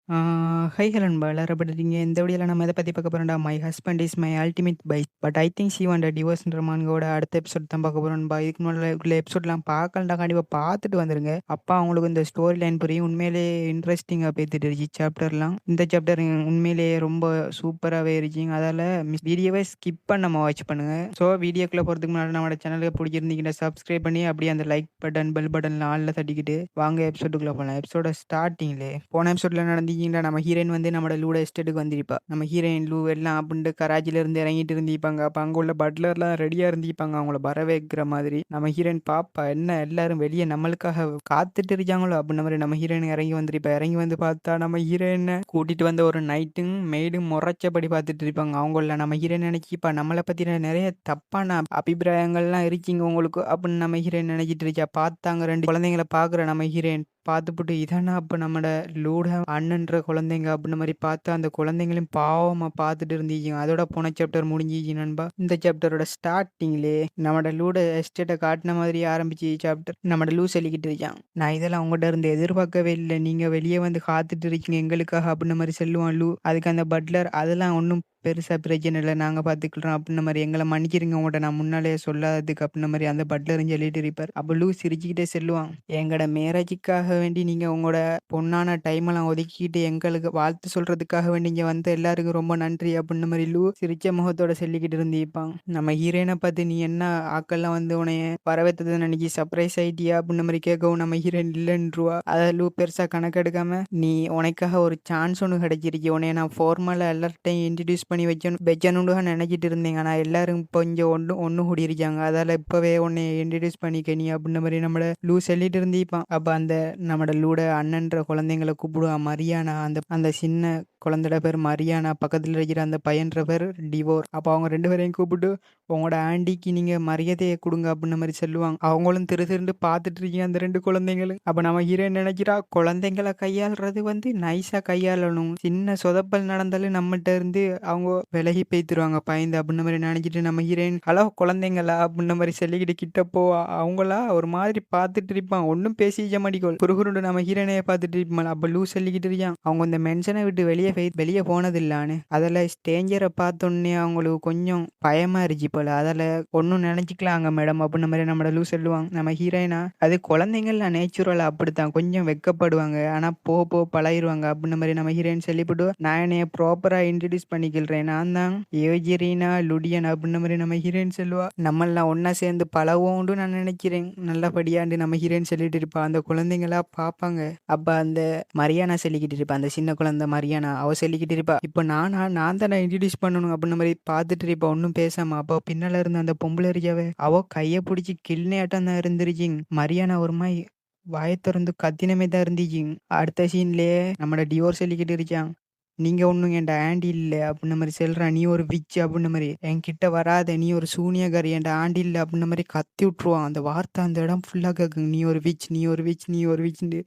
ஆ high hello நண்பா எல்லாரும் எப்படி இருக்கீங்க? இந்த வீடியோல நம்ம எத பத்தி பார்க்க போறோம்டா, my husband is my ultimate bike. But I think she want a டிவோர்ஸ்ன்ற மான்கோட அடுத்த எபிசோட் தான் பார்க்க போறோம் நண்பா. இதுக்கு முன்னாடி உள்ள எபிசோட்லாம் பார்க்கலனா கண்டிப்பா பார்த்துட்டு வந்துருங்க. அப்ப அவங்களுக்கு இந்த ஸ்டோரி லைன் புரியும். உண்மையிலேயே இன்ட்ரஸ்டிங்கா போய்த்துட்டு இருந்துச்சு சாப்டர்லாம். இந்த சாப்டர் உண்மையிலேயே ரொம்ப சூப்பராவே இருந்துச்சுங்க. அதால வீடியோவை ஸ்கிப் பண்ணாம வாட்ச் பண்ணுங்க. ஸோ வீடியோக்குள்ள போறதுக்கு முன்னாடி நம்மளோட சேனலுக்கு பிடிச்சிருந்தீங்கன்னா சப்ஸ்கிரைப் பண்ணி அப்படியே அந்த லைக் பட்டன், பெல் பட்டன்ல ஆல்ல தட்டிக்கிட்டு வாங்க எபிசோடுக்குள்ள போலாம். எபிசோட ஸ்டார்ட்டிங்லே போன எபிசோட்ல நடந்துச்சுங்களா, நம்ம ஹீரோயின் வந்து நம்மளோட லூட எஸ்டேட்டுக்கு வந்திருப்பா. நம்ம ஹீரோயின் லூ எல்லாம் அப்படின்ட்டு கராச்சில இருந்து இறங்கிட்டு இருந்திருப்பாங்க. அப்ப அங்க உள்ள பட்லர்லாம் ரெடியா இருந்திருப்பாங்க அவங்கள வரவேற்கிற மாதிரி. நம்ம ஹீரோயின் பாப்பா என்ன எல்லாரும் வெளியே நம்மளுக்காக காத்துட்டு இருக்காங்களோ அப்படின்ற மாதிரி நம்ம ஹீரோயின் இறங்கி வந்திருப்பா. இறங்கி வந்து பார்த்தா நம்ம ஹீரோயினை கூட்டிட்டு வந்த ஒரு நைட்டும் மெய்டும் முறைச்சபடி பார்த்துட்டு இருப்பாங்க. அவங்கள நம்ம ஹீரோயின் நினைச்சிப்பா நம்மளை பத்தின நிறைய தப்பான அபிப்பிராயங்கள்லாம் இருக்கீங்க உங்களுக்கு அப்படின்னு நம்ம ஹீரோயின் நினைச்சிட்டு இருக்கா. பார்த்தாங்க ரெண்டு குழந்தைங்களை பாக்குற நம்ம ஹீரோயின் பார்த்துப்புட்டு இதானா அப்ப நம்மட லூட அண்ணன்ற குழந்தைங்க அப்படின்ற மாதிரி பார்த்து அந்த குழந்தைங்களையும் பாவமா பார்த்துட்டு இருந்தீங்க. அதோட போன சாப்டர் முடிஞ்சிச்சு நண்பா. இந்த சாப்டரோட ஸ்டார்டிங்லே நம்மட லூட எஸ்டேட்டை காட்டின மாதிரி ஆரம்பிச்சு சாப்டர். நம்மட லூ சொல்லிக்கிட்டு இருக்கான், நான் இதெல்லாம் உங்கள்கிட்ட இருந்து எதிர்பார்க்கவே இல்லை, நீங்க வெளியே வந்து காத்துட்டு இருக்கீங்க எங்களுக்காக அப்படின்ற மாதிரி சொல்லுவான் லூ. அதுக்கு அந்த பட்லர் அதெல்லாம் ஒன்றும் பெருசா பிரச்சனை இல்லை, நாங்க பாத்துக்கிறோம் அப்படின்ற மாதிரி, எங்களை மன்னிக்கிறீங்க உங்கள்கிட்ட நான் முன்னாலேயே சொல்லாததுக்கு அப்படின்ற மாதிரி அந்த பட்லரும் சொல்லிட்டு இருப்பார். அப்ப லூ சிரிச்சுக்கிட்டே செல்லுவான், எங்கட மேரேஜுக்காக வேண்டி நீங்க உங்களோட பொண்ணான டைம் எல்லாம் ஒதுக்கிட்டு எங்களுக்கு வாழ்த்து சொல்றதுக்காக வேண்டி இங்க வந்து எல்லாருக்கும் ரொம்ப நன்றி அப்படின்ற மாதிரி லூ சிரிச்ச முகத்தோட சொல்லிக்கிட்டு இருந்திருப்பான். நம்ம ஹீரோயினை பார்த்து நீ என்ன ஆக்கெல்லாம் வந்து உனைய வரவேற்றது நினைக்கி சர்ப்ரைஸ் ஆயிட்டியா அப்படின்ற மாதிரி கேட்கவும் நம்ம ஹீரோயின் இல்லைன்றுவா. அதை லூ பெருசா கணக்கெடுக்காம, நீ உனக்காக ஒரு சான்ஸ் ஒன்று கிடைச்சிருக்கு, உன்னைய நான் ஃபார்மலா எல்லார்ட்டையும் இன்ட்ரடியூஸ் பண்ணி வைக்கணும்னு நினைச்சிட்டு இருந்தேங்க. ஆனா எல்லாரும் இப்போ இங்க ஒன்று கூடி இருக்காங்க, அதால இப்பவே உன்னை இன்ட்ரடியூஸ் பண்ணிக்க நீ அப்படின்ற மாதிரி நம்மள லூ சொல்லிட்டு இருந்திருப்பான். அப்ப அந்த நம்மட லூட அண்ணன்ற குழந்தைங்களை கூப்பிடுவான் மரியானா. அந்த அந்த சின்ன குழந்தையோட பேர் மரியானா, பக்கத்துல இருக்கிற அந்த பையன்ற பேர் டிவோர். அப்ப அவங்க ரெண்டு பேரையும் கூப்பிட்டு உங்களோட ஆண்டிக்கு நீங்க மரியாதையை கொடுங்க அப்படின்ற மாதிரி சொல்லுவாங்க. அவங்களும் திரு திருண்டு பார்த்துட்டு இருக்கீங்க அந்த ரெண்டு குழந்தைங்களும். அப்ப நம்ம ஹீரோயின் நினைக்கிறா, குழந்தைங்களை கையாளுறது வந்து நைஸா கையாளணும், சின்ன சொதப்பல் நடந்தாலும் நம்மகிட்ட இருந்து அவங்க விலகி பேத்துருவாங்க பயந்து அப்படின்ற மாதிரி நினைச்சிட்டு நம்ம ஹீரோயின் ஹலோ குழந்தைங்களா அப்படின்ற மாதிரி சொல்லிக்கிட்டு கிட்ட போவா. அவங்களா ஒரு மாதிரி பார்த்துட்டு இருப்பான், ஒன்னும் பேசிக்க மாட்டிக்கோள் குறுகுருண்டு நம்ம ஹீரோனையை பார்த்துட்டு இருப்பான். அப்ப லூ சொல்லிக்கிட்டு இருக்கான், அவங்க இந்த மென்ஷனை விட்டு வெளியே போனதில்லான்னு. அதில் ஸ்டேஞ்சரை பார்த்தோன்னே அவங்களுக்கு கொஞ்சம் பயமா இருந்துச்சு போல, அதில் ஒன்றும் நினைச்சிக்கலாங்க மேடம் அப்படின்ற மாதிரி நம்ம லூ சொல்லுவாங்க. நம்ம ஹீரோயினா அது குழந்தைங்கள்லாம் நேச்சுரலா அப்படித்தான் கொஞ்சம் வெக்கப்படுவாங்க, ஆனா போக போக பழகிடுவாங்க அப்படின்ற மாதிரி நம்ம ஹீரோயின் சொல்லிவிட்டு, நான் என்னைய ப்ராப்பரா இன்ட்ரடியூஸ் பண்ணிக்கிறேன், நான் தான் ஏஜெரீனா லுடியன் அப்படின்ற மாதிரி நம்ம ஹீரோயின் சொல்லுவா. நம்மளாம் ஒன்னா சேர்ந்து பழகுவோம்னு நான் நினைக்கிறேன் நல்லபடியாண்டு நம்ம ஹீரோயின் சொல்லிட்டு இருப்பா. அந்த குழந்தைங்களா பார்ப்பாங்க. அப்ப அந்த மரியானா சொல்லிக்கிட்டு இருப்பா, அந்த சின்ன குழந்தை மரியானா அவ சொல்லிக்கிட்டு இருப்பா, இப்போ நான் தானே இன்ட்ரடியூஸ் பண்ணணும் அப்படின்ற மாதிரி பார்த்துட்டு இருப்பா ஒன்றும் பேசாம. அப்போ பின்னால இருந்த அந்த பொம்பளை இருக்காவே அவ கையை பிடிச்சி கிள்னையாட்டம் தான் இருந்துருச்சிங். மரியானா ஒரு மாதிரி வாயை திறந்து கத்தினமே தான் இருந்துச்சு. அடுத்த சீன்லயே நம்மளோட டிவோர்ஸ் சொல்லிக்கிட்டு இருக்கான், நீங்க ஒன்றும் என்ட ஆண்டி இல்லை அப்படின்ற மாதிரி சொல்றான், நீ ஒரு விச் அப்படின்ற மாதிரி, என்கிட்ட வராத நீ ஒரு சூனியக்காரி, என்ட ஆண்டி இல்லை அப்படின்ற மாதிரி கத்தி விட்டுருவான். அந்த வார்த்தை அந்த இடம் ஃபுல்லா கேட்குங்க, நீ ஒரு விச், நீ ஒரு விச், நீ ஒரு விச்ன்னு.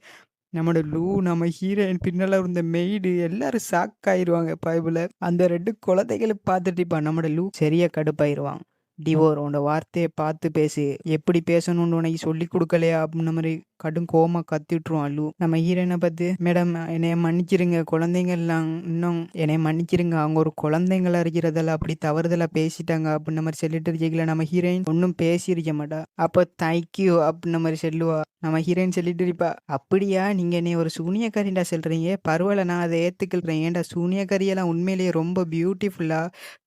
நம்மளோட லூ, நம்ம ஹீரோயின், பின்னால இருந்த மெய்டு எல்லாரும் ஷாக் ஆயிருவாங்க. பைபிள அந்த ரெண்டு குழந்தைகளை பார்த்துட்டு இப்ப நம்மளோட லூ சரியா கடுப்பாயிருவான். டிவோர் உன்னோட வார்த்தையை பார்த்து பேசு, எப்படி பேசணும்னு உனக்கு சொல்லி கொடுக்கலையா அப்படின்ற மாதிரி கடும் கோமா கத்தி விட்டுருவான் லூ. நம்ம ஹீரோயினை பார்த்து, மேடம் என்னைய மன்னிச்சிருங்க, குழந்தைங்க எல்லாம் இன்னும் என்னைய மன்னிச்சிருங்க, அவங்க ஒரு குழந்தைங்களா இருக்கிறதால அப்படி தவறுதலா பேசிட்டாங்க அப்படின்ற மாதிரி சொல்லிட்டு இருக்கீங்களா. நம்ம ஹீரோயின் ஒன்றும் பேசியிருக்க மாட்டா. அப்போ தேங்க்யூ அப்படின்ற மாதிரி சொல்லுவா. நம்ம ஹீரோயின் சொல்லிட்டு இருப்பா, அப்படியா நீங்க என்னை ஒரு சூனியக்காரிண்டா சொல்றீங்க, பரவாயில்ல நான் அதை ஏத்துக்கிறேன், ஏன்டா சூனியக்காரியெல்லாம் உண்மையிலேயே ரொம்ப பியூட்டிஃபுல்லா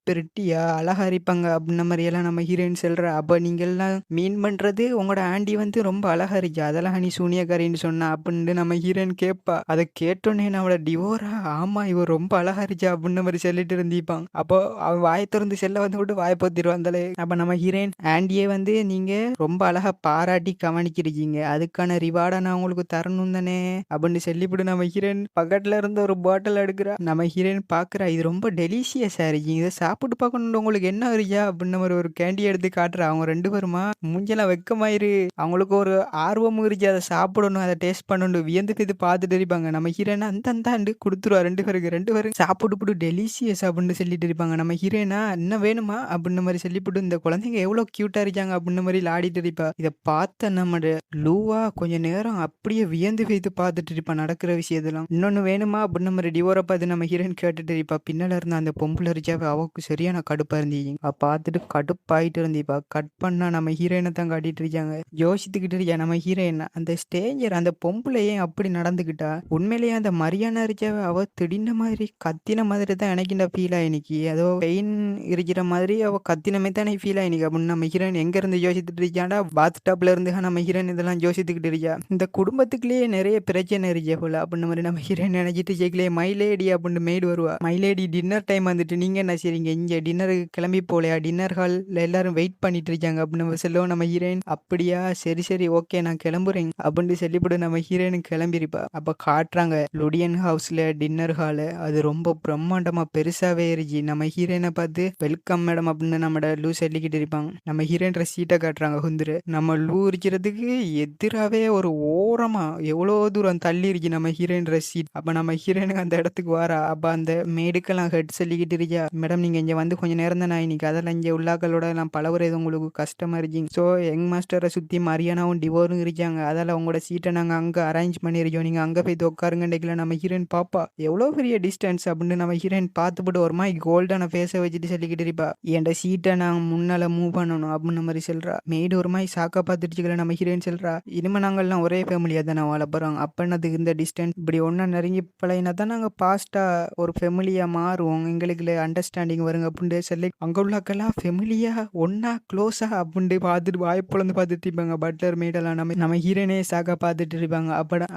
பிரிட்டியா அழகா இருப்பாங்க அப்படின்ன மாதிரியெல்லாம் நம்ம ஹீரோயின் சொல்ற. அப்ப நீங்கெல்லாம் மீன் பண்றது உங்களோட ஆண்டி வந்து ரொம்ப அழகா இருக்கு, அதெல்லாம் நீ சூனியக்காரின்னு சொன்னா அப்படின்னு நம்ம ஹீரோயின் கேட்பா. அதை கேட்டோன்னே நம்மளோட டிவோரா, ஆமா இவ ரொம்ப அழகா இருச்சா அப்படின்ன மாதிரி சொல்லிட்டு இருந்திப்பான். அப்போ அவன் வாயை திறந்து செல்ல வந்து விட்டு வாயை பொத்திடுவாந்தலே. அப்ப நம்ம ஹீரோயின், ஆண்டியே வந்து நீங்க ரொம்ப அழகா பாராட்டி கவனிச்சிருக்கீங்க, அதுக்கான ரிவார்டா நான் உங்களுக்கு தரணும் தானே அப்படின்னு சொல்லிவிட்டு நம்ம ஹீரோயின் பக்கத்துல இருந்து ஒரு பாட்டில் எடுக்கிறா. நம்ம ஹீரோயின் பாக்குறா, இது ரொம்ப டெலிஷியஸா இருக்கு, இதை சாப்பிட்டு பார்க்கணும், உங்களுக்கு என்ன இருக்கியா அப்படின்னு ஒரு கேண்டி எடுத்து காட்டுறா. அவங்க ரெண்டு பேருமா மூஞ்செல்லாம் வெக்கமாயிரு, அவங்களுக்கு ஒரு ஆர்வமும் இருக்கு அத சாப்பிடணும், அத டேஸ்ட் பண்ணணும் வியந்துட்டு இது பார்த்துட்டு இருப்பாங்க. நம்ம ஹீரோயினா இந்தாண்டு குடுத்துருவா 2 பேருக்கு. 2 பேரும் சாப்பிட்டு டெலிஷியஸ் அப்படின்னு சொல்லிட்டு இருப்பாங்க. நம்ம ஹீரோயினா "இன்னும் வேணுமா?" அப்படின்ன மாரி சொல்லிப்புட்டு, இந்த குழந்தைங்க எவ்வளோ கியூட்டா இருக்காங்க அப்படின்ன மாரி விளையாடிட்டு இருப்பா. இத பார்த்த நம்மட லூவா கொஞ்ச நேரம் அப்படியே வியந்து வியந்து பார்த்துட்டு இருப்பா நடக்கிற விஷயத்தெல்லாம். "இன்னொன்னு வேணுமா?" அப்படின்ன மாரி டிவோர பார்த்து நம்ம ஹீரோயின் கேட்டுட்டு இருப்பா. பின்னால இருந்த அந்த பொம்பள இருக்காவே அவக்கு சரியான கடுப்பா இருந்துச்சு. பார்த்துட்டு கடுப்பாயிட்டு இருந்திப்பா. கட் பண்ணா நம்ம ஹீரோயின தான் காட்டிட்டு இருக்காங்க. யோசித்துக்கிட்டு இருக்கா நம்ம ஹீரோயின். அந்த ஸ்ட்ரேஞ்சர் அந்த பொம்பள ஏன் அப்படி நடந்துக்கிட்டா? உண்மையிலேயே அந்த மரியானா இருக்காவே அவ திடீர்னு மாதிரி கத்தின மாதிரி தான் எனக்கு இந்த ஃபீல் ஆயினிக்கு. ஏதோ பெயின் இருக்கிற மாதிரி அவ கத்தின மாரி தான் எனக்கு ஃபீல் ஆயினிக்கு. அப்படின்னு நம்ம ஹீரோயின் எங்க இருந்து யோசித்துட்டு இருக்காண்டா, பாத் டப்ல இருந்து நம்ம ஹீரோயின் இதெல்லாம் யோசித்துக்கிட்டு இருக்கா. இந்த குடும்பத்துக்குள்ளேயே நிறைய பிரச்சனை இருக்கே போல அப்படின்ன மாரி நம்ம ஹீரோயின் நினைச்சிட்டு கேக்கலையே மைலேடி அப்படின்னு மெய்டு வருவா. மைலேடி டின்னர் டைம் வந்துட்டு நீங்க என்ன செய்றீங்க? இங்க டின்னருக்கு கிளம்பி போலையா? டின்னர் ஹால்ல எல்லாரும் வெயிட் பண்ணிட்டு இருக்காங்க அப்படின்னு நம்ம சொல்லுவோம். நம்ம ஹீரோயின் அப்படியா சரி சரி ஓகே நான் கிளம்புறேன் அப்படின்னு சொல்லிவிட்டு நம்ம ஹீரோயின் கிளம்பிருப்பா. அப்ப காட்டுறாங்க லுடியன் ஹவுஸ்ல டின்னர் ஹாலு. அது ரொம்ப பிரம்மாண்டமா பெருசாவே இருந்துச்சு. நம்ம ஹீரோயினை பார்த்து வெல்கம் மேடம் அப்படின்னு நம்ம லூ சொல்லிக்கிட்டு இருப்பாங்க. நம்ம ஹீரோயின் சீட்டை காட்டுறாங்க குந்துரு. நம்ம லூ இருக்கிறதுக்கு எதிராவே ஒரு ஓரமா எவ்வளோ தூரம் தள்ளி இருக்கு நம்ம ஹீரோயின் சீட். அப்ப நம்ம ஹீரோயினுக்கு அந்த இடத்துக்கு வாரா. அப்ப அந்த மேடுக்கெல்லாம் ஹெட் சொல்லிக்கிட்டு இருக்கா, மேடம் நீங்க இங்க வந்து கொஞ்சம் நேரம் தானே இன்னைக்கு அதெல்லாம் இங்க உள்ளாக்களோட எல்லாம் பழகுறது உங்களுக்கு கஷ்டமா இருக்கீங்க. ஸோ யங் மாஸ்டரை சுத்தி மரியானாவும் டிவோரும் இருக்காங்க. அதால உங்களோட சீட்டை நாங்க அங்க அரேஞ்ச் பண்ணிருக்கோம். நீங்க அங்க போய் உட்காருங்கன்னு நம்ம ஹீரோயின் பாப்பா. எவ்வளோ பெரிய டிஸ்டன்ஸ் அப்படின்னு நம்ம ஹீரோயின் பார்த்துப்பட்டு ஒரு மாதிரி கோல்டான ஃபேஸை வச்சுட்டு சொல்லிக்கிட்டு இருப்பா. என் சீட்டை நான் முன்னால மூவ் பண்ணணும் அப்படின்னு மாதிரி சொல்றா. மெய்டு ஒரு மாதிரி சாக்கா பார்த்துட்டு நம்ம ஹீரோயின் சொல்றா, இனிமே நாங்கள்லாம் ஒரே ஃபேமிலியா தானே வாழ போறோம். அப்பன்னதுக்கு இந்த டிஸ்டன்ஸ் இப்படி ஒன்னா நெருங்கி பழகினா தான் நாங்க பாஸ்டா ஒரு ஃபேமிலியா மாறுவோம். எங்களுக்கு அண்டர்ஸ்டாண்டிங் வருங்க அப்படின்னு சொல்லி அங்க உள்ளக்கெல்லாம் ஃபெமிலியா ஒன்னா க்ளோஸா அப்படின்னு பார்த்துட்டு வாய்ப்புலந்து பார்த்துட்டு இருப்பாங்க. பட்லர் மேடெல்லாம் நம்ம ஹீரோனே சாக்கா பார்த்துட்டு இருப்பாங்க.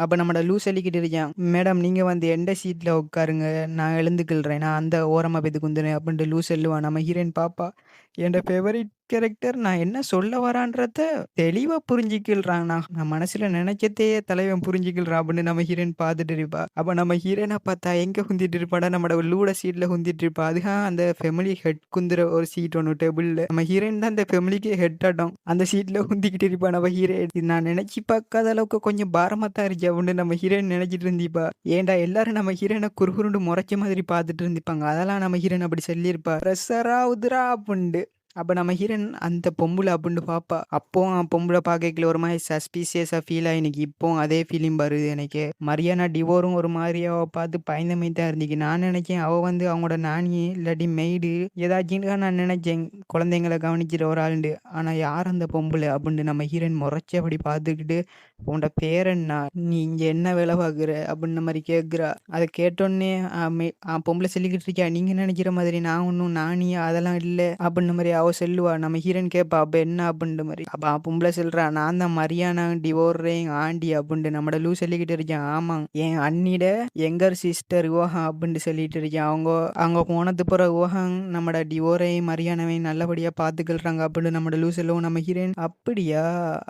அப்ப நம்மட லூ சொல்லிக்கிட்டு இருக்கான், மேடம் நீங்க வந்து எந்த சீட்ல உட்காருங்க நான் எழுந்துக்கிள்றேன், நான் அந்த ஓரமா போய் குந்துறேன் அப்படின்ட்டு லூ சொல்லுவான். நம்ம ஹீரோயின் பாப்பா என்னோட ஃபேவரட் கேரக்டர் நான் என்ன சொல்ல வரான்றத தெளிவா புரிஞ்சுக்கிள்றான். நான் மனசுல நினைச்சதே தலைவன் புரிஞ்சுக்கிள்றான் அப்படின்னு நம்ம ஹீரோயின் பார்த்துட்டு இருப்பா. அப்ப நம்ம ஹீரோயினை பார்த்தா எங்க குந்திட்டு இருப்பாடா, நம்மட லூட சீட்ல குந்திட்டு இருப்பா. அதுதான் அந்த ஃபெமிலி ஹெட் குந்துற ஒரு சீட் ஒன்று டேபிள்ல. நம்ம ஹீரோயின் தான் அந்த ஃபெமிலிக்கு ஹெட் ஆட்டம். அந்த சீட்ல குந்திக்கிட்டு இருப்பா நம்ம ஹீரோயின். நான் நினைச்சு பார்க்காத அளவுக்கு கொஞ்சம் பாரமா தான் இருக்கு அப்படின்னு நம்ம ஹீரோயின் நினைச்சிட்டு இருந்திப்பா. ஏன்டா எல்லாரும் நம்ம ஹீரோயினை குறுகுருண்டு முறைச்ச மாதிரி பார்த்துட்டு இருந்திப்பாங்க. அதெல்லாம் நம்ம ஹீரோயின் அப்படி சொல்லியிருப்பா, ப்ரெஷரா உதுரா அப்படின்ட்டு. அப்ப நம்ம ஹீரோயின் அந்த பொம்பளை அப்படின்னு பாப்பா. அப்பவும் பொம்பளை பார்க்கல ஒரு மாதிரி சஸ்பீசியஸா ஃபீல் ஆயினிக்கு. இப்போவும் அதே ஃபீலிங் வருது எனக்கு. மரியானா டிவோரும் ஒரு மாதிரி அவ பார்த்து பயந்த மாதிரி தான் இருந்துச்சு. நான் நினைச்சேன் அவ வந்து அவங்களோட நானி இல்லாட்டி மெய்டு ஏதாச்சும் நான் நினைச்சேன் குழந்தைங்களை கவனிக்கிற ஒரு ஆளுண்டு. ஆனா யார் அந்த பொம்பளை அப்படின்னு நம்ம ஹீரோயின் முறைச்சி அப்படி பார்த்துக்கிட்டு, உன்னோட பேர் என்ன, நீ இங்க என்ன வேலை பார்க்குற அப்படின்ன மாதிரி கேட்குறா. அதை கேட்டோன்னே பொம்பளை சொல்லிக்கிட்டு இருக்கா, நீங்க நினைக்கிற மாதிரி நான் ஒன்றும் நானியா அதெல்லாம் இல்லை அப்படின்ன மாதிரி அவ சொல்லுவா. நம்ம ஹீரோயின் கேட்பா அப்ப என்ன அப்படின்ற மாதிரி. அப்ப பொம்பளை சொல்றா, நான் தான் மரியானா டிவோர்ரேங் ஆண்டி அப்படின்ட்டு. நம்மட லூ சொல்லிக்கிட்டு இருக்கேன், ஆமாங்க என் அண்ணிட எங்கர் சிஸ்டர் ஓஹம் அப்படின்ட்டு சொல்லிட்டு இருக்கேன். அவங்க அவங்க போனது பிற ஓஹங் நம்மட டிவோரையும் மரியானவையும் நல்லபடியா பார்த்துக்கிறாங்க அப்படின்னு நம்மட லூ சொல்லுவோம். நம்ம ஹீரோயின் அப்படியா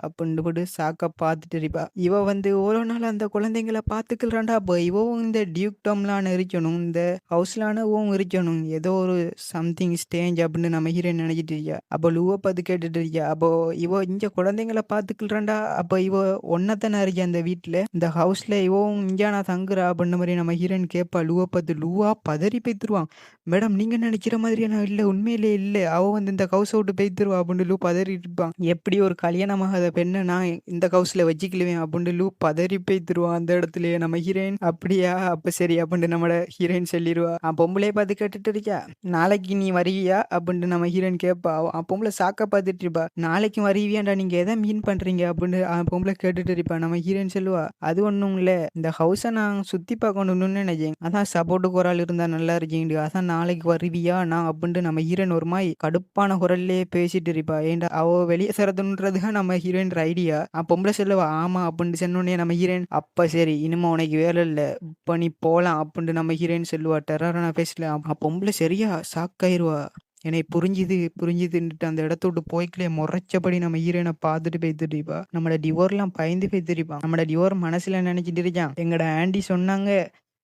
அப்படின்னு போட்டு சாக்கா பார்த்துட்டு இருப்பா. இவ வந்து ஒரு நாள் அந்த குழந்தைங்களை பார்த்துக்கிறாண்டா. அப்போ இவவும் இந்த டியூக்டம்லான இருக்கணும், இந்த ஹவுஸ்லானவும் இருக்கணும், ஏதோ ஒரு சம்திங் ஸ்டேஞ்ச் அப்படின்னு நம்ம ஹீரோயின் நினைச்சிட்டு இருக்கா. அப்போ லூவை பார்த்து கேட்டுட்டு இருக்கா. அப்போ இவ இங்க குழந்தைங்களை பார்த்துக்கிறாண்டா. அப்போ இவ ஒன்னதானே இருக்கா அந்த வீட்டுல, இந்த ஹவுஸ்ல இவவும் இங்க நான் தங்குறா அப்படின்ற மாதிரி நம்ம ஹீரோயின் கேட்பா. லூவை பார்த்து லூவா பதறி பேத்துருவான். மேடம் நீங்க நினைக்கிற மாதிரி நான் இல்ல, உண்மையிலே இல்ல, அவ வந்து இந்த ஹவுஸ் விட்டு பேத்துருவா அப்படின்னு லூ பதறி இருப்பான். எப்படி ஒரு கல்யாணமாகாத பெண்ணை நான் இந்த ஹவுஸ்ல வச்சுக்கலுவேன் அப்படின்னு லூ பதறி பேத்துருவான் அந்த இடத்துலயே. நம்ம ஹீரோயின் அப்படியா அப்ப சரி அப்படின்னு நம்ம ஹீரோயின் சொல்லிடுவா. பொம்பளைய பார்த்து கேட்டுட்டு இருக்கா, நாளைக்கு நீ வருவியா அப்படின்ட்டு நம்ம ஹீரோயின் கேட்பா. பொம்பளை சாக்கா பார்த்துட்டு இருப்பா. நாளைக்கு வருவியாண்டா, நீங்க எதை மீன் பண்றீங்க அப்படின்னு பொம்பளை கேட்டுட்டு இருப்பா. நம்ம ஹீரோயின் சொல்லுவா, அது ஒண்ணும் இல்ல, இந்த ஹவுஸை நான் சுத்தி பார்க்கணும்னு நினைச்சேன், அதான் சப்போர்ட்டுக்கு ஒரு ஆள் இருந்தா நல்லா இருக்கீங்க, அதான் நாளைக்கு வருவியா நான் அப்படின்ட்டு நம்ம ஹீரோயின் ஒரு மாதிரி கடுப்பான குரல்லே பேசிட்டு இருப்பா. ஏன்டா அவ வெளியே சரதுன்றதுக்கா நம்ம ஹீரோயின் ஐடியா. பொம்பளை சொல்லுவா ஆமா அப்படின்னு சொன்னோடனே நம்ம ஹீரோயின் அப்ப சரி இனிமே உனக்கு வேலை இல்ல, இப்ப நீ போலாம் அப்படின்ட்டு நம்ம ஹீரோயின் சொல்லுவா. டெரரான பேசல. பொம்பளை சரியா சாக்காயிருவா. என்னை புரிஞ்சுதுன்னுட்டு அந்த இடத்த விட்டு போய்க்கலே முறைச்சபடி நம்ம ஹீரோயினை பார்த்துட்டு போய்த்துட்டுப்பா. நம்மளோட டிவோர்லாம் பயந்து போய்த்துருப்பான். நம்மளோட டிவோர் மனசுல நினைச்சிட்டு இருக்கான், எங்கட ஆண்டி சொன்னாங்க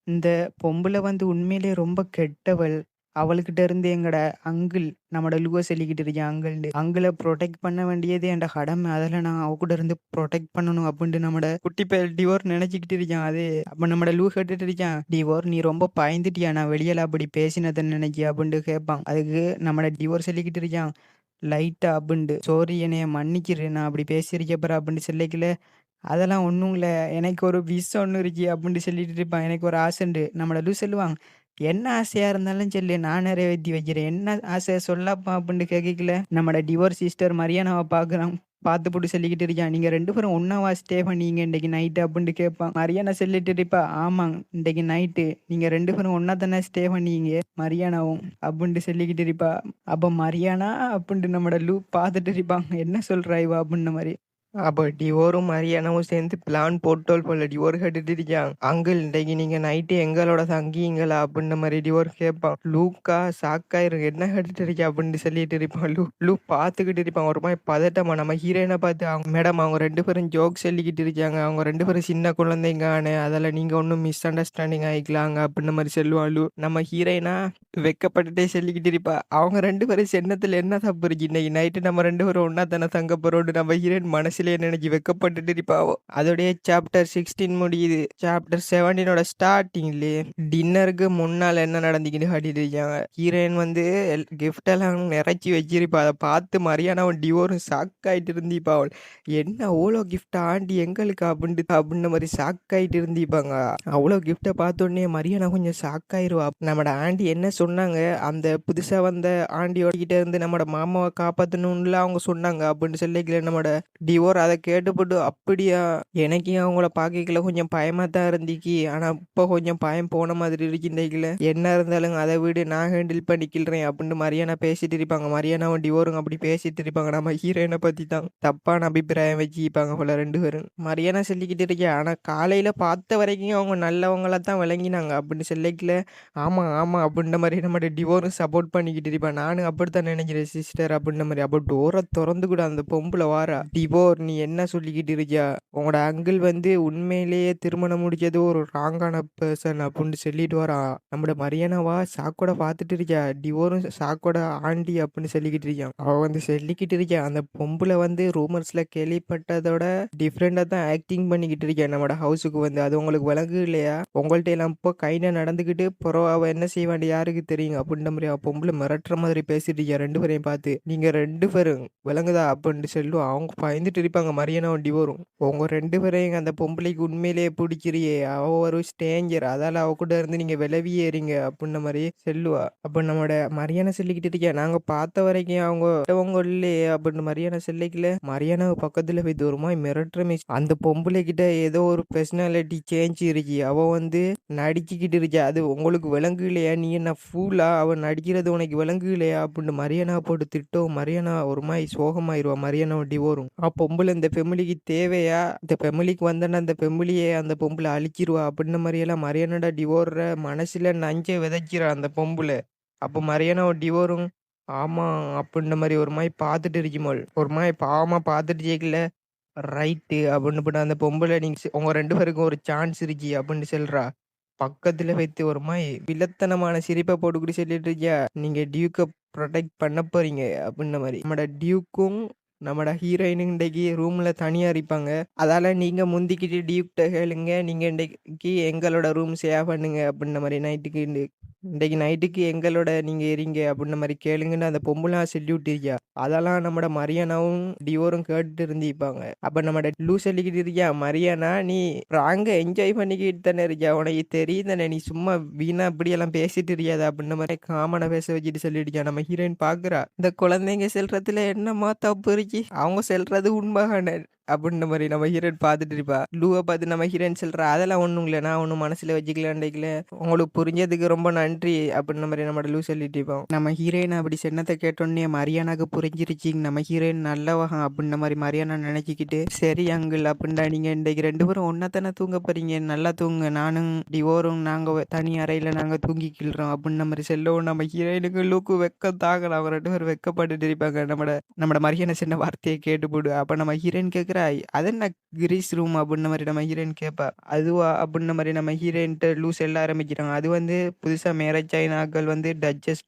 இந்த பொம்பளை வந்து உண்மையிலே ரொம்ப கெட்டவள், அவளுக்கிட்ட இருந்து எங்கட அங்கிள் நம்மட லூவ சொல்லிக்கிட்டு இருக்கேன் அங்கிள ப்ரொடெக்ட் பண்ண வேண்டியது என் கடமை. அதில் நான் அவ கூட இருந்து ப்ரொடெக்ட் பண்ணணும் அப்படின்ட்டு நம்மட குட்டி பேர் டிவோர் நினைச்சுக்கிட்டு இருக்கேன். அது அப்ப நம்மட லூ கேட்டுட்டு இருக்கேன், டிவோர் நீ ரொம்ப பயந்துட்டியா நான் வெளியில அப்படி பேசினதை நினைக்கி அப்படின்ட்டு கேட்பான். அதுக்கு நம்மட டிவோர் சொல்லிக்கிட்டு இருக்கான் லைட்டா அப்படின்ட்டு, சோரி என்னைய மன்னிச்சிரு நான் அப்படி பேசியிருக்கேன் அப்படின்னு சொல்லிக்கல. அதெல்லாம் ஒண்ணும் இல்ல. எனக்கு ஒரு விஷ் ஒண்ணு இருக்கு அப்டின்ட்டு சொல்லிட்டு இருப்பான். எனக்கு ஒரு ஆசைண்டு. நம்மள சொல்லுவாங்க. என்ன ஆசையா இருந்தாலும் சொல்லு நான் நிறைவேத்தி வைக்கிறேன். என்ன ஆசை சொல்லப்பா அப்டின்ட்டு கேட்கல. நம்மட டிவோர்ஸ் சிஸ்டர் மரியானாவ பார்க்குறான். பார்த்துப்புட்டு சொல்லிக்கிட்டு இருக்கான். நீங்க 2 பேரும் ஒண்ணாவா ஸ்டே பண்ணீங்க இன்னைக்கு நைட் அப்டின்ட்டு கேட்பான். மரியானா சொல்லிட்டு இருப்பா. ஆமாங்க இன்னைக்கு நைட்டு நீங்க 2 பேரும் ஒண்ணா தானே ஸ்டே பண்ணீங்க மரியானாவும் அப்டின்ட்டு சொல்லிக்கிட்டு இருப்பா. அப்ப மரியானா அப்டின்ட்டு நம்மட லூ பார்த்துட்டு இருப்பான். என்ன சொல்றா இவ அப்டின்ன மாரி. அப்ப டிவோரும் மரியானாவும் சேர்ந்து பிளான் போட்டோல் போல டிவோர் கேட்டுட்டு இருக்கான். அங்கிள் இன்றைக்கு நீங்க நைட்டு எங்களோட தங்கிங்களா அப்படின்ன மாதிரி டிவோர் கேட்பான். லூக்கா சாக்காயிரும் என்ன கேட்டுட்டு இருக்கா அப்படின்னு சொல்லிட்டு இருப்பான். லூ பார்த்துக்கிட்டு இருப்பான். ஒரு மாதிரி பதட்டமா நம்ம ஹீரோயினை பார்த்து அவங்க மேடம் அவங்க 2 பேரும் ஜோக் சொல்லிக்கிட்டு இருக்காங்க. அவங்க 2 பேரும் சின்ன குழந்தைங்கானே அதில் நீங்க ஒன்றும் மிஸ் அண்டர்ஸ்டாண்டிங் ஆயிக்கலாங்க அப்படின்ன மாதிரி சொல்லுவான் லூ. நம்ம ஹீரோயினா வெக்கப்பட்டுட்டே சொல்லிக்கிட்டு இருப்பா. அவங்க 2 பேரும் சென்னத்துல என்ன தப்பு இருக்கு, இன்னைக்கு நைட்டு நம்ம 2 பேரும் ஒன்னா தானே தங்க போறோம்னு நம்ம ஹீரோயின் மனசுலயே நினைச்சு வெக்கப்பட்டுட்டு இருப்பாவோ. அதோடைய சாப்டர் 16 முடியுது. சாப்டர் 17ஓட ஸ்டார்டிங்லயே டின்னருக்கு முன்னால என்ன நடந்துக்கிட்டு காட்டிட்டு இருக்காங்க. ஹீரோயின் வந்து கிஃப்ட் எல்லாம் நிறைச்சி வச்சிருப்பா. அதை பார்த்து மரியானாவும் டிவோரும் ஷாக் ஆயிட்டு இருந்திப்பா. அவள் என்ன அவ்வளோ கிஃப்ட் ஆண்டி எங்களுக்கு அப்படின்ற மாதிரி ஷாக் ஆயிட்டு இருந்திப்பாங்க. அவ்வளோ கிஃப்டை பார்த்தோன்னே மரியானா கொஞ்சம் ஷாக் ஆயிருவா. நம்மட ஆண்டி என்ன சொன்னாங்க, அந்த புதுசா வந்த ஆண்டியோட கிட்ட இருந்து நம்மட மாமாவை காப்பாத்தணும்ல அவங்க சொன்னாங்க அப்படின்னு சொல்லிக்கல. நம்மட டிவோர் அதை கேட்டுப்பட்டு அப்படியா எனக்கு அவங்கள பார்க்கல கொஞ்சம் பயமா தான் இருந்துச்சு. ஆனா இப்போ கொஞ்சம் பயம் போன மாதிரி இருக்குல்ல. என்ன இருந்தாலும் அதை விட நான் ஹேண்டில் பண்ணிக்கிறேன் அப்படின்னு மரியானா பேசிட்டு இருப்பாங்க. மரியானாவும் டிவோரும் அப்படி பேசிட்டு இருப்பாங்க. நம்ம ஹீரோயினை பத்தி தான் தப்பான அபிப்பிராயம் வச்சுப்பாங்க போல 2 பேரும். மரியானா சொல்லிக்கிட்டு இருக்கேன். ஆனா காலையில பார்த்த வரைக்கும் அவங்க நல்லவங்களா தான் விளங்கினாங்க அப்படின்னு சொல்லிக்கல. ஆமா ஆமா அப்படின்ற மாதிரி நம்ம டிவோரும் சப்போர்ட் பண்ணிக்கிட்டு இருப்பேன். நானும் அப்படித்தான் நினைக்கிறேன் சிஸ்டர் அப்படின்ற மாதிரி. அப்போ டோரை திறந்து கூட அந்த பொம்பளை வாரா. டிவோர் நீ என்ன சொல்லிக்கிட்டு இருக்கியா, உங்களோட அங்கிள் வந்து உண்மையிலேயே திருமணம் முடிச்சது ஒரு ராங்கான பர்சன் அப்படின்னு சொல்லிட்டு வரா. நம்மட மரியானாவா சாக்கோட பார்த்துட்டு இருக்கியா, டிவோரும் சாக்கோட ஆண்டி அப்படின்னு சொல்லிக்கிட்டு இருக்கான். அவ வந்து சொல்லிக்கிட்டு இருக்கா அந்த பொம்பளை வந்து ரூமர்ஸ்ல கேள்விப்பட்டதோட டிஃப்ரெண்டா தான் ஆக்டிங் பண்ணிக்கிட்டு இருக்கா நம்மட ஹவுஸுக்கு வந்து. அது உங்களுக்கு விளங்கு இல்லையா, உங்கள்ட்ட எல்லாம் இப்போ கைண்டா நடந்துக்கிட்டு புறம் அவ என்ன செய்வாண்டி யாருக்கு தெரியும் அப்படின்ற மாதிரி அவ பொம்பளை மிரட்டுற மாதிரி பேசிட்டு இருக்கா 2 பேரையும் பார்த்து. நீங்க 2 பேரும் விளங்குதா அப்படின்ட்டு சொல்லுவோம். அவங்க பயந்துட்டு இருப்பாங்க மரியானாவும் டிவோரும். உங்க 2 பேரையும் அந்த பொம்பளைக்கு உண்மையிலேயே பிடிக்கிறியே, அவ ஒரு ஸ்டேஞ்சர், அதால அவ கூட இருந்து நீங்க விலவியே ஏறீங்க அப்படின்ன மாதிரி சொல்லுவா. அப்ப நம்மட மரியானா சொல்லிக்கிட்டு இருக்கா, நாங்க பார்த்த வரைக்கும் அவங்க இல்லையே அப்படின்னு மரியானா சொல்லிக்கல. மரியானாவை பக்கத்துல போய் தூரமா மிரட்டுற மிஸ் அந்த பொம்பளை கிட்ட ஏதோ ஒரு பர்சனாலிட்டி சேஞ்ச் இருக்கு. அவ வந்து நடிச்சுக்கிட்டு இருக்கா. அது உங்களுக்கு விளங்கு இல்லையா, நீ என்ன ஃபூலா, அவன் நடிக்கிறது உனக்கு விளங்கு இல்லையா அப்படின்னு மரியானா போட்டு திட்டம். மரியானா ஒரு மாதிரி சோகமாயிருவா. மரியானாவும் டிவோரும் பொம்பளை இந்த ஃபெமிலிக்கு தேவையா, இந்த ஃபெமிலிக்கு வந்தனா அந்த ஃபெமிலியை அந்த பொம்பளை அழிச்சிருவா அப்படின்ன மாதிரியெல்லாம் மரியானோட டிவோர மனசுல நஞ்சை விதைக்கிறா அந்த பொம்பளை. அப்போ மரியானாவும் டிவோரும் ஆமா அப்படின்ற மாதிரி ஒரு மாதிரி பார்த்துட்டு இருக்குமோல், ஒரு மாதிரி பாவமா பார்த்துட்டு கேட்கல. ரைட்டு அப்படின்னு போட்டு அந்த பொம்பளை நீங்க உங்க 2 பேருக்கும் ஒரு சான்ஸ் இருக்கு அப்படின்னு சொல்றா. பக்கத்துல வைத்து ஒரு மாதிரி வில்லத்தனமான சிரிப்பை போட்டுக்கிட்டு சொல்லிட்டு இருக்கியா, நீங்க டியூக்கை ப்ரொடெக்ட் பண்ண போறீங்க அப்படின்ன மாதிரி. நம்மட டியூக்கும் நம்மட ஹீரோயினும் இன்றைக்கு ரூம்ல தனியா இருப்பாங்க. அதால நீங்க முந்திக்கிட்டு டியூக்கிட்ட கேளுங்க, நீங்க இன்றைக்கு எங்களோட ரூம் ஷேர் பண்ணுங்க அப்படின்ன மாதிரி. இன்றைக்கு நைட்டுக்கு எங்களோட நீங்க எறீங்க அப்படின்ன மாதிரி கேளுங்கன்னு அந்த பொம்பளை சொல்லி விட்டுருக்கியா. அதெல்லாம் நம்மட மரியானாவும் டிவோரும் கேட்டுட்டு இருந்திருப்பாங்க. அப்ப நம்மட லூ சொல்லிக்கிட்டு இருக்கியா, மரியானா நீ ராங்க என்ஜாய் பண்ணிக்கிட்டு தானே இருக்கியா, உனக்கு தெரியும் தானே, நீ சும்மா வீணா இப்படியெல்லாம் பேசிட்டு இருக்கியாதா அப்படின்ன மாதிரி காமனா பேச வச்சுட்டு சொல்லிடுச்சா. நம்ம ஹீரோயின் பாக்குறா, இந்த குழந்தைங்க செல்றதுல என்னமா தப்பு இருக்கு, அவங்க செல்றது உண்மையான அப்படின்ற மாதிரி நம்ம ஹீரோயின் பார்த்துட்டு இருப்பா. லூவை பார்த்து நம்ம ஹீரோயின் சொல்றா, அதெல்லாம் ஒன்றும் இல்லை, நான் ஒன்றும் மனசுல வச்சுக்கலான்டைக்கல, உங்களுக்கு புரிஞ்சதுக்கு ரொம்ப நன்றி அப்படின்ற மாதிரி நம்ம லூ சொல்லிட்டு இருப்போம். நம்ம ஹீரோயின் அப்படி சொன்னதை கேட்டோன்னே மரியானாக்கு புரிஞ்சிருச்சு நம்ம ஹீரோயின் நல்லவகம் அப்படின்ற மாதிரி மரியானா நினைச்சிக்கிட்டு, சரி அங்கிள் அப்படின்டா நீங்க இன்றைக்கு 2 பேரும் ஒன்னா தானே தூங்க போறீங்க, நல்லா தூங்க, நானும் டிவோரும் நாங்க தனி அறையில நாங்க தூங்கிக்கிள்றோம் அப்படின்ற மாதிரி செல்லவும் நம்ம ஹீரோயினுக்கு லூக்கு வெக்கம் தாங்கலாம். அவங்க 2 பேரும் வெக்கப்பட்டுட்டு இருப்பாங்க. நம்மட மரியாதை சின்ன வார்த்தையை கேட்டு போடு. அப்ப நம்ம ஹீரோயின் கேட்க, கேட்குறா, "அது என்ன கிரீஸ் ரூம்?" அப்படின்ன மாரி நம்ம ஹீரோயின் கேட்பா. "அதுவா?" அப்படின்ன மாரி நம்ம ஹீரோயின்ட்ட லூஸ் எல்ல ஆரம்பிக்கிறாங்க. அது வந்து புதுசா மேரேஜ் ஆயின ஆட்கள் வந்து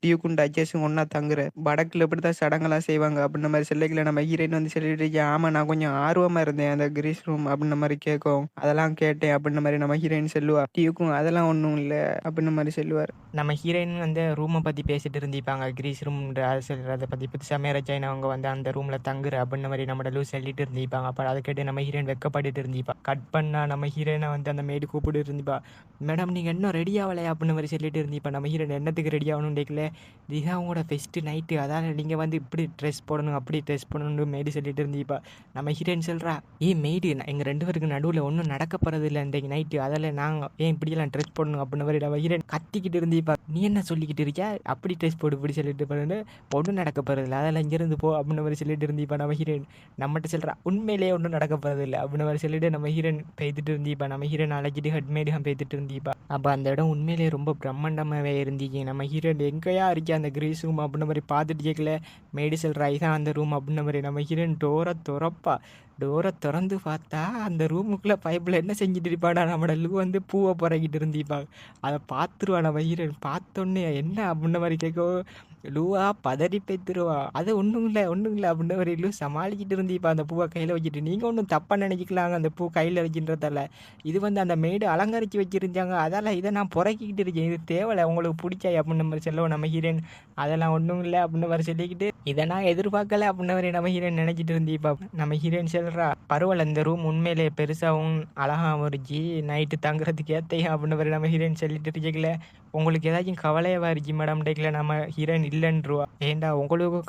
டியூக்கும் டச்சஸும் ஒண்ணா தங்குற வடக்குல இப்படித்தான் சடங்கெல்லாம் செய்வாங்க அப்படின்ன மாரி சொல்லிக்கல நம்ம ஹீரோயின் வந்து சொல்லிட்டு இருக்கா, "ஆமா நான் கொஞ்சம் ஆர்வமா இருந்தேன் அந்த கிரீஸ் ரூம்" அப்படின்ன மாரி கேட்கவும், "அதெல்லாம் கேட்டேன்" அப்படின்ன மாரி நம்ம ஹீரோயின் சொல்லுவா. டியூக்கும் "அதெல்லாம் ஒண்ணும் இல்ல" அப்படின்ன மாரி சொல்லுவாரு. நம்ம ஹீரோயின் வந்து ரூம பத்தி பேசிட்டு இருந்திருப்பாங்க. கிரீஸ் ரூம்ன்ற அது சொல்றத பத்தி புதுசா மேரேஜ் ஆயினவங்க வந்து அந்த ரூம்ல தங்குற அப்படின்ன மாரி நம்ம லூஸ் சொல்லிட்டு இருந்திருப்பாங்க. அப்ப அத கேட்டு நம்ம ஹீரோயின் வெட்கப்பட்டுட்டு இருந்திருப்பா. கட் பண்ணா நம்ம ஹீரோயின வந்து அந்த மெய்டு கூப்பிட்டு இருந்திருப்பா. "மேடம் நீங்க இன்னும் ரெடி ஆவலையா?" அப்படின்ன மாரி சொல்லிட்டு இருந்திருப்பா. நம்ம ஹீரோயின் என்னத்துக்கு ரெடி ஆகணும்னு கேட்கல. "இதுதான் உங்களோட ஃபர்ஸ்ட் நைட்டு. அதால நீங்க வந்து இப்படி ட்ரெஸ் போடணும், அப்படி ட்ரெஸ் போடணும்னு" மெய்டு சொல்லிட்டு இருந்திருப்பா. நம்ம ஹீரோயின் சொல்றா, "ஏய் மெய்டு எங்க 2 பேருக்கு நடுவுல ஒண்ணும் நடக்க போறதில்ல இன்றைக்கு நைட்டு. அதால நாங்க ஏன் இப்படியெல்லாம் ட்ரெஸ் போடணும்?" அப்படின்ன மாரி நம்ம ஹீரோயின் கத்திக்கிட்டு இருந்திருப்பா. "நீ என்ன சொல்லிக்கிட்டு இருக்க? அப்படி ட்ரெஸ் போடு இப்படி சொல்லிட்டு பாருன்னு ஒண்ணும் நடக்க போறதில்ல. அதெல்லாம் இங்கிருந்து போ" அப்படின்ன மாரி சொல்லிட்டு இருந்திருப்பா. நம்ம ஹீரோயின் நம்மட்ட சொல்றா, "உண்மையிலேயே ஒண்ணும் நடக்க போறதில்ல" அப்படின்ன மாரி சொல்லிட்டு நம்ம ஹீரோயின் பேத்துட்டு இருந்திருப்பா. நம்ம ஹீரோயின் அழைச்சிட்டு ஹெட்மேடுகம் பேத்துட்டு இருந்திருப்பா. அப்ப அந்த இடம் உண்மையிலேயே ரொம்ப பிரம்மாண்டமாவே இருந்துச்சு. நம்ம ஹீரோயின் எங்கேயா இருக்கே அந்த கிரீஸ் ரூம் அப்படின்ன மாரி பார்த்துட்டு கேட்கல. மெய்டு சொல்றா, "இதான் அந்த ரூம்" அப்படின்ன மாரி நம்ம ஹீரோயின் டோர தொறப்பா. டோர தொறந்து பார்த்தா அந்த ரூமுக்குள்ள பைப்ல என்ன செஞ்சுட்டு இருப்பாடா நம்மட லூ வந்து பூவ பொறுக்கிட்டு இருந்திருப்பா. அத பார்த்துருவா நம்ம ஹீரோயின். பார்த்தோன்னே என்ன அப்படின்ன மாரி கேட்கவும், லூவா பதறி பேத்துருவா. "அது ஒண்ணும் இல்ல, ஒண்ணும் இல்ல" அப்படின்ன மாரி லூ சமாளிச்சுட்டு இருந்திருப்பா அந்த பூவ கையில வச்சுட்டு. "நீங்க ஒண்ணும் தப்பா நினைச்சுக்கலாங்க அந்த பூ கையில வச்சுன்றதால. இது வந்து அந்த மெய்டு அலங்கரிச்சு வச்சிருந்தாங்க. அதால இத நான் பொறுக்கிக்கிட்டு இருக்கேன். இது தேவல உங்களுக்கு புடிச்சா" அப்படின்ன மாரி சொல்லவும் நம்ம ஹீரோயின், "அதெல்லாம் ஒண்ணும் இல்ல" அப்படின்ன மாரி சொல்லிக்கிட்டு, "இத நான் எதிர்பார்க்கல" அப்படின்ன மாரி நம்ம ஹீரோயின் நினைச்சிட்டு இருந்திருப்பா. நம்ம ஹீரோயின் சொல்றா, "பரவால்ல இந்த ரூம் உண்மையிலேயே பெருசாவும் அழகாவும் இருந்துச்சு. நைட்டு தங்குறதுக்கு ஏத்தையும்" அப்படின்ன மாரி நம்ம ஹீரோயின் சொல்லிட்டு இருக்கல. "உங்களுக்கு ஏதாச்சும் கவலையாவா இருக்கு மேடம்?" கேட்கல நம்ம ஹீரோயின் இல்லன்றுவா. "ஏன்டா உங்களுக்கு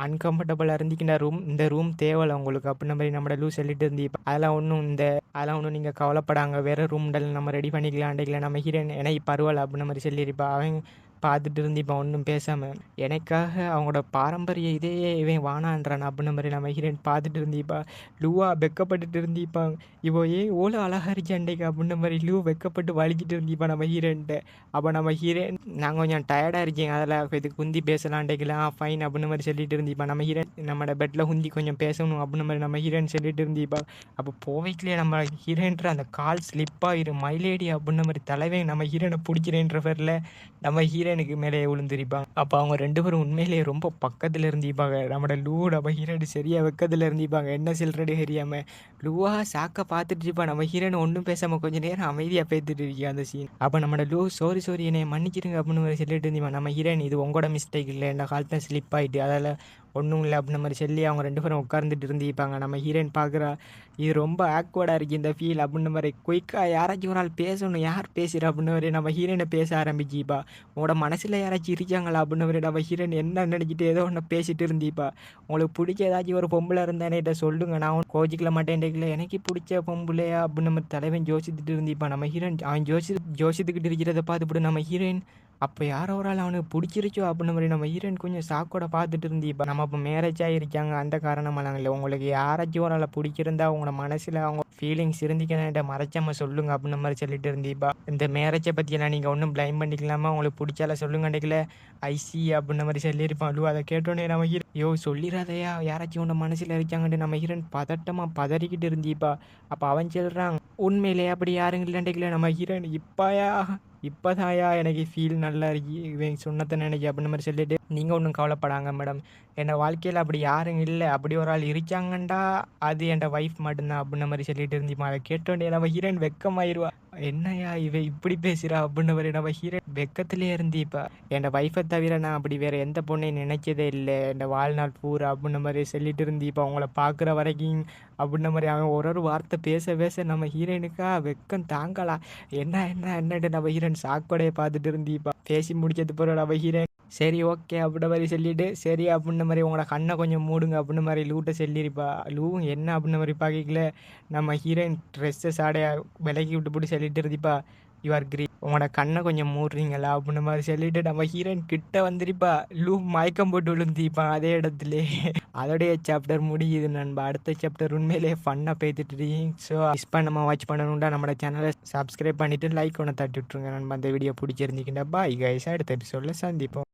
அன்கம்ஃபர்டபுளா இருந்துச்சுன்னா இந்த ரூம் தேவல உங்களுக்கு" அப்படின்ன மாரி நம்மட லூ சொல்லிட்டு இருந்திருப்பா. அதெல்லாம் ஒண்ணும் நீங்க கவலைப்படாங்க. வேற ரூம்டல் நம்ம ரெடி பண்ணிக்கலாம்" நம்ம ஹீரோயின், "எனக்கு பரவால்ல" அப்படின்ன மாரி சொல்லியிருப்பா. அவன் பார்த்துட்டு இருந்திருப்பான் ஒண்ணும் பேசாம. "எனக்காக அவங்களோட பாரம்பரிய இதையே இவன் வானான்றான்" அப்படின்ன மாரி நம்ம ஹீரோயின் பார்த்துட்டு இருந்திருப்பா. லூவா வெட்கப்பட்டுட்டு இருந்திருப்பா. "இவ ஏன் இவ்வளோ அழகா இருக்கா அன்னைக்கு" அப்படின்ன மாரி லூ வெட்கப்பட்டு வலிக்கிட்டு இருந்திருப்பா நம்ம ஹீரோயின்ட்ட. அப்ப நம்ம ஹீரோயின், "நான் கொஞ்சம் டயர்டா இருக்கேன். அதில இதுக்கு குந்தி பேசலான்டைக்கலாம்" ஃபைன் அப்படின்ன மாரி சொல்லிட்டு இருந்திருப்பா. நம்ம ஹீரோயின் நம்மட பெட்ல குந்தி கொஞ்சம் பேசணும் அப்படின்ன மாரி நம்ம ஹீரோயின் சொல்லிட்டு இருந்திருப்பா. அப்போ போவைக்குள்ளயே நம்ம ஹீரோயின்ற அந்த கால் ஸ்லிப் ஆயிரும். "மை லேடி" அப்படின்ன மாரி தலைவன் நம்ம ஹீரோயின புடிக்கிறேன்ற பேர்ல நம்ம ஹீரோயினுக்கு மேலேயே விழுந்திருப்பாங்க. அப்ப அவங்க 2 பேரும் உண்மையிலேயே ரொம்ப பக்கத்துல இருந்திருப்பாங்க. நம்மட லூ நம்ம ஹீரோயின் சரியா வெக்கத்துல இருந்திருப்பாங்க. என்ன சொல்றதுன்னு தெரியாம. லூவா ஷாக்கா பார்த்துட்டு இருப்பா. நம்ம ஹீரோயின் ஒண்ணும் பேசாம கொஞ்ச நேரம் அமைதியா பேத்துட்டு இருக்கா அந்த சீன். அப்ப நம்மட லூ, "சாரி சாரி என்னைய மன்னிச்சிடுங்க" அப்படின்னு மாரி சொல்லிட்டு இருந்திருப்பா. நம்ம ஹீரோயின், "இது உங்களோட மிஸ்டேக் இல்ல. இந்த கால் தான் ஸ்லிப் ஆயிட்டு. அதால ஒண்ணும் இல்ல" அப்படின்ன மாரி சொல்லி அவங்க 2 பேரும் உட்கார்ந்துட்டு இருந்திருப்பாங்க. நம்ம ஹீரோயின் பார்க்குறா, "இது ரொம்ப ஆக்வர்டா இருக்கு இந்த ஃபீல்" அப்படின்ன மாரி. குயிக்கா யாராச்சும் ஒரு ஆள் பேசணும். யார் பேசுறா அப்படின்ன மாரி நம்ம ஹீரோயின பேச ஆரம்பிச்சிப்பா. "உங்களோட மனசுல யாராச்சும் இருக்காங்களா?" அப்படின்ன மாரி நம்ம ஹீரோயின் என்ன நினைச்சிட்டு ஏதோ ஒண்ணு பேசிட்டு இருந்திருப்பா. "உங்களுக்கு பிடிச்ச ஏதாச்சும் ஒரு பொம்பளை இருந்தா என்கிட்ட சொல்லுங்க. நான் ஒண்ணும் கோச்சிக்கல மாட்டேன்" கேட்கல. "எனக்கு பிடிச்ச பொம்பளையா?" அப்படின்ன மாரி தலைவன் யோசிச்சுட்டு இருந்திருப்பா. நம்ம ஹீரோயின் அவன் யோசித்துக்கிட்டு இருக்கிறத பார்த்துப்புட்டு நம்ம ஹீரோயின், "அப்ப யாரோ ஒரு ஆள் அவனுக்கு பிடிச்சிருச்சோ" அப்படின்ன மாரி நம்ம ஹீரோயின் கொஞ்சம் ஷாக்கோட பார்த்துட்டு இருந்திருப்பா. நம்ம அப்ப மேரேஜ் ஆயிருக்காங்க அந்த காரணமாலாம் இல்ல. உங்களுக்கு யாராச்சும் ஒரு ஆள பிடிச்சிருந்தா உங்களோட மனசுல அவங்க ஃபீலிங்ஸ் இருந்துச்சுன்னா என்கிட்ட மறைக்காம சொல்லுங்க அப்படின்ன மாரி சொல்லிட்டு இருந்திருப்பா. "இந்த மேரேஜ பத்தியெல்லாம் நீங்க ஒண்ணும் பிளைம் பண்ணிக்கலாமா? உங்களுக்கு பிடிச்சால சொல்லுங்கன்டைக்குல" "ஐ சி" அப்படின்ன மாரி சொல்லியிருப்பான் லூ. அத கேட்டோனே நம்ம "யோவ் சொல்லிறாதயா, யாராச்சும் உன்ன மனசுல இருக்காங்கன்ட்டு" நம்ம ஹீரோயின் பதட்டமா பதறிக்கிட்டு இருந்திருப்பா. அப்ப அவன் சொல்றான், "உண்மையிலேயே அப்படி யாரும் இல்லன்டைக்குல" நம்ம ஹீரோயின், இப்பதான்யா எனக்கு ஃபீல் நல்லா இருக்கு. இவன் சொன்னத நினைச்சு" அப்படின்ன மாரி சொல்லிட்டு, "நீங்க ஒண்ணும் கவலைப்படாங்க மேடம். என் வாழ்க்கையில அப்படி யாரும் இல்ல. அப்படி ஒரு ஆள் இருக்காங்கண்டா அது என் வைஃப் மட்டும்தான்" அப்படின்ன மாரி சொல்லிட்டு இருந்திருப்பான். அத கேட்டோனே நம்ம ஹீரோயின் வெட்கமாயிருவா. "என்னய்யா இவ இப்படி பேசுறா?" அப்படின்ன மாரி நம்ம ஹீரோயின் வெட்கத்திலேயே இருந்திருப்பா. "என் வைஃப தவிர நான் அப்படி வேற எந்த பொண்ணையும் நினைச்சதே இல்ல. என் வாழ்நாள் பூரா" அப்படின்ன மாரி சொல்லிட்டு இருந்திருப்பா. "உங்கள பார்க்குற வரைக்கும்" அப்படின்ன மாரி அவன் ஒரு ஒரு வார்த்தை பேச பேச நம்ம ஹீரோயினுக்கா வெட்கம் தாங்கல. என்னன்ட்டு நம்ம ஹீரோயின் ஷாக்கோடயே பார்த்துட்டு இருந்திருப்பா. பேசி முடிச்சது பிறகு நம்ம ஹீரோயின், "சரி ஓகே" அப்படின்ன மாரி சொல்லிட்டு, "சரி" அப்படின்ன மாரி, "உங்களோட கண்ண கொஞ்சம் மூடுங்க" அப்படின்ன மாரி லூட்ட சொல்லியிருப்பா. லூவும் என்ன அப்படின்ன மாரி பார்க்கல. நம்ம ஹீரோயின் ட்ரெஸ்ஸ சாடைய விலக்கி விட்டுப்புட்டு சொல்லிட்டு இருந்திருப்பா, "யூ ஆர் கிரீன். உங்களோட கண்ண கொஞ்சம் மூடுறீங்களா?" அப்படின்ன மாரி சொல்லிட்டு நம்ம ஹீரோயின் கிட்ட வந்திருப்பா. லூ மயக்கம் போட்டு விழுந்திருப்பான் அதே இடத்திலேயே. அதோடய சாப்டர் முடியுது நண்பா. அடுத்த சாப்டர் உண்மையிலேயே ஃபன்னா போய்த்துட்டு இருக்கு. ஸோ மிஸ் பண்ணாம வாட்ச் பண்ணணும்டா நம்மளோட சேனலை சப்ஸ்கிரைப் பண்ணிட்டு லைக் ஒன்று தட்டி விட்டுருங்க நண்பா. அந்த வீடியோ பிடிச்சிருந்துக்கிட்டா பாய் கைஸ். அடுத்த எபிசோடில் சந்திப்போம்.